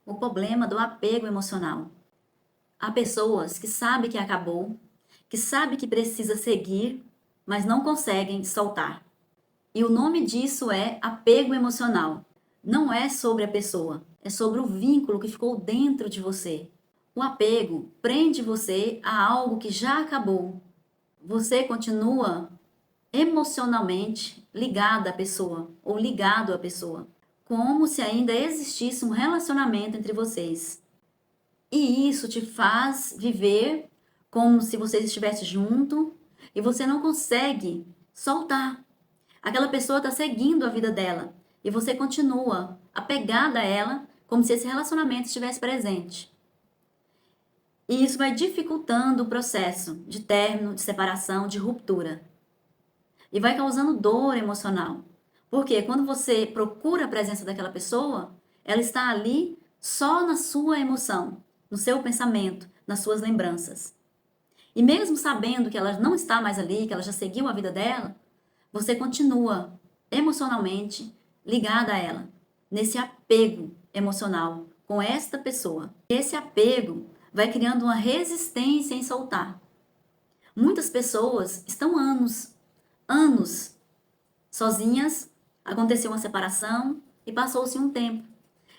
o problema do apego emocional. Há pessoas que sabem que acabou, que sabem que precisa seguir, mas não conseguem soltar. E o nome disso é apego emocional. Não é sobre a pessoa, é sobre o vínculo que ficou dentro de você. O apego prende você a algo que já acabou. Você continua emocionalmente ligada à pessoa ou ligado à pessoa, como se ainda existisse um relacionamento entre vocês. E isso te faz viver como se vocês estivessem junto e você não consegue soltar. Aquela pessoa está seguindo a vida dela e você continua apegada a ela como se esse relacionamento estivesse presente. E isso vai dificultando o processo de término, de separação, de ruptura. E vai causando dor emocional. Porque quando você procura a presença daquela pessoa, ela está ali só na sua emoção, no seu pensamento, nas suas lembranças. E mesmo sabendo que ela não está mais ali, que ela já seguiu a vida dela, você continua emocionalmente ligada a ela, nesse apego emocional com esta pessoa. Esse apego vai criando uma resistência em soltar. Muitas pessoas estão anos sozinhas, aconteceu uma separação e passou-se um tempo.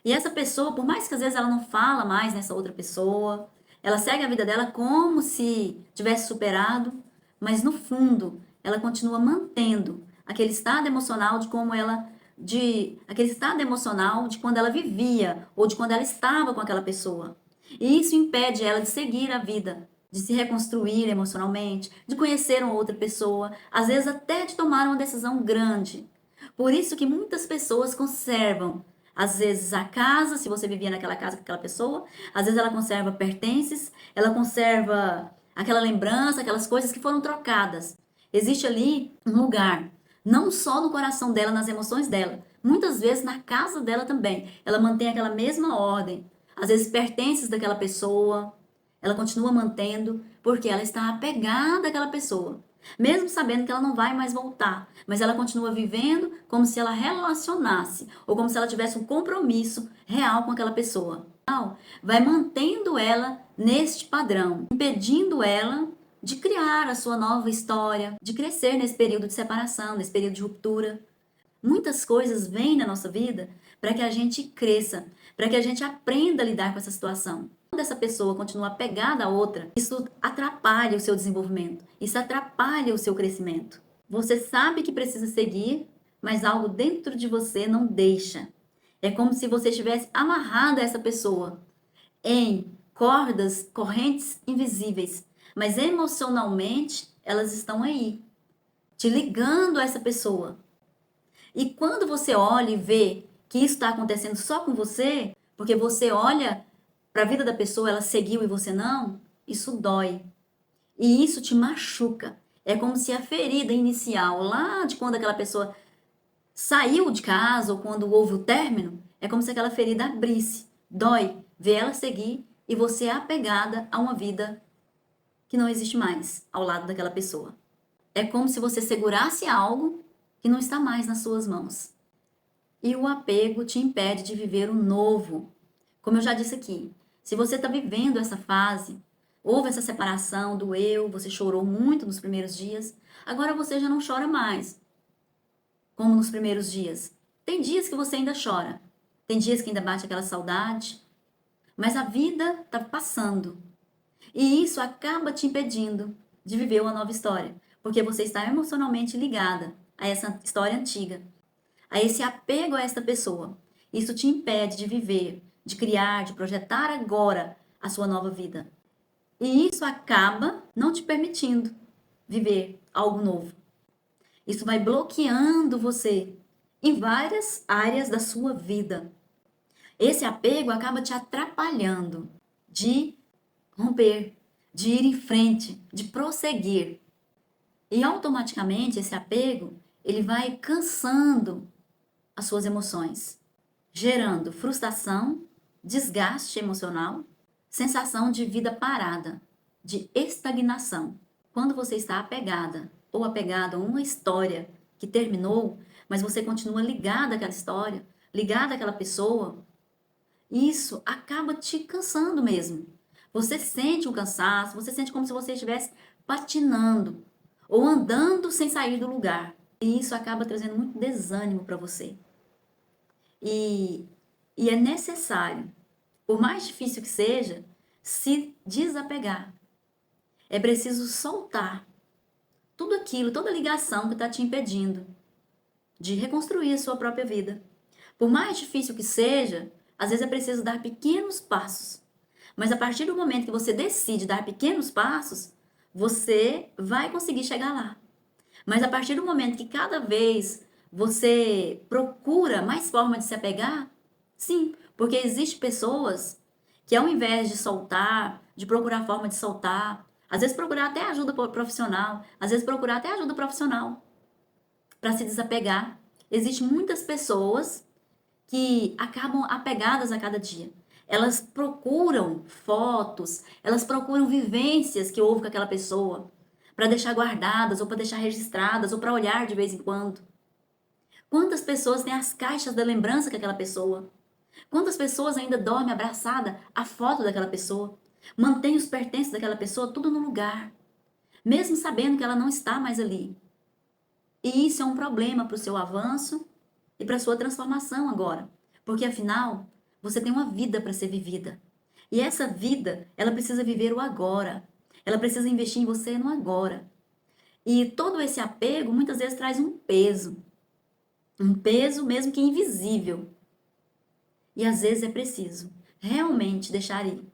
E essa pessoa, por mais que às vezes ela não fala mais nessa outra pessoa, ela segue a vida dela como se tivesse superado, mas no fundo ela continua mantendo aquele estado emocional de como ela de aquele estado emocional de quando ela vivia ou de quando ela estava com aquela pessoa. E isso impede ela de seguir a vida, de se reconstruir emocionalmente, de conhecer uma outra pessoa, às vezes até de tomar uma decisão grande. Por isso que muitas pessoas conservam, às vezes, a casa, se você vivia naquela casa com aquela pessoa, às vezes ela conserva pertences, ela conserva aquela lembrança, aquelas coisas que foram trocadas. Existe ali um lugar, não só no coração dela, nas emoções dela, muitas vezes na casa dela também. Ela mantém aquela mesma ordem, às vezes pertences daquela pessoa, ela continua mantendo porque ela está apegada àquela pessoa. Mesmo sabendo que ela não vai mais voltar, mas ela continua vivendo como se ela relacionasse ou como se ela tivesse um compromisso real com aquela pessoa. Vai mantendo ela neste padrão, impedindo ela de criar a sua nova história, de crescer nesse período de separação, nesse período de ruptura. Muitas coisas vêm na nossa vida para que a gente cresça, para que a gente aprenda a lidar com essa situação. Quando essa pessoa continua apegada a outra, isso atrapalha o seu desenvolvimento, isso atrapalha o seu crescimento. Você sabe que precisa seguir, mas algo dentro de você não deixa. É como se você estivesse amarrado a essa pessoa em cordas, correntes invisíveis, mas emocionalmente elas estão aí, te ligando a essa pessoa. E quando você olha e vê que isso está acontecendo só com você, porque você olha para a vida da pessoa, ela seguiu e você não, isso dói. E isso te machuca. É como se a ferida inicial, lá de quando aquela pessoa saiu de casa ou quando houve o término, é como se aquela ferida abrisse. Dói ver ela seguir e você é apegada a uma vida que não existe mais ao lado daquela pessoa. É como se você segurasse algo que não está mais nas suas mãos. E o apego te impede de viver o novo. Como eu já disse aqui, se você está vivendo essa fase, houve essa separação, doeu, você chorou muito nos primeiros dias, agora você já não chora mais, como nos primeiros dias. Tem dias que você ainda chora, tem dias que ainda bate aquela saudade, mas a vida está passando. E isso acaba te impedindo de viver uma nova história, porque você está emocionalmente ligada a essa história antiga, a esse apego a esta pessoa. Isso te impede de viver, de criar, de projetar agora a sua nova vida. E isso acaba não te permitindo viver algo novo. Isso vai bloqueando você em várias áreas da sua vida. Esse apego acaba te atrapalhando de romper, de ir em frente, de prosseguir. E automaticamente esse apego, ele vai cansando as suas emoções, gerando frustração, desgaste emocional, sensação de vida parada, de estagnação. Quando você está apegada ou apegado a uma história que terminou, mas você continua ligada àquela história, ligada àquela pessoa, isso acaba te cansando mesmo. Você sente o cansaço, você sente como se você estivesse patinando ou andando sem sair do lugar. E isso acaba trazendo muito desânimo para você. E, e é necessário, por mais difícil que seja, se desapegar. É preciso soltar tudo aquilo, toda ligação que está te impedindo de reconstruir a sua própria vida. Por mais difícil que seja, às vezes é preciso dar pequenos passos. Mas a partir do momento que você decide dar pequenos passos, você vai conseguir chegar lá. Mas a partir do momento que cada vez você procura mais forma de se apegar, sim, porque existem pessoas que ao invés de soltar, de procurar forma de soltar, às vezes procurar até ajuda profissional, às vezes procurar até ajuda profissional para se desapegar. Existem muitas pessoas que acabam apegadas a cada dia. Elas procuram fotos, elas procuram vivências que houve com aquela pessoa, para deixar guardadas, ou para deixar registradas, ou para olhar de vez em quando. Quantas pessoas têm as caixas da lembrança com aquela pessoa? Quantas pessoas ainda dormem abraçada à foto daquela pessoa? Mantém os pertences daquela pessoa tudo no lugar, mesmo sabendo que ela não está mais ali. E isso é um problema para o seu avanço e para a sua transformação agora. Porque afinal, você tem uma vida para ser vivida. E essa vida, ela precisa viver o agora. Ela precisa investir em você no agora. E todo esse apego muitas vezes traz um peso. Um peso mesmo que invisível. E às vezes é preciso realmente deixar ir.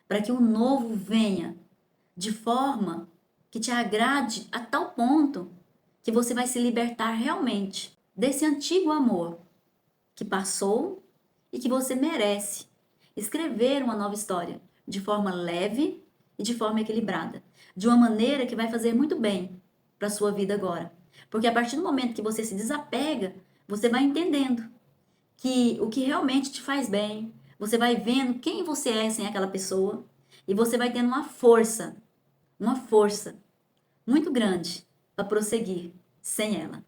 Para que o novo venha de forma que te agrade a tal ponto que você vai se libertar realmente desse antigo amor que passou e que você merece escrever uma nova história de forma leve e de forma equilibrada, de uma maneira que vai fazer muito bem para a sua vida agora. Porque a partir do momento que você se desapega, você vai entendendo que o que realmente te faz bem, você vai vendo quem você é sem aquela pessoa e você vai tendo uma força muito grande para prosseguir sem ela.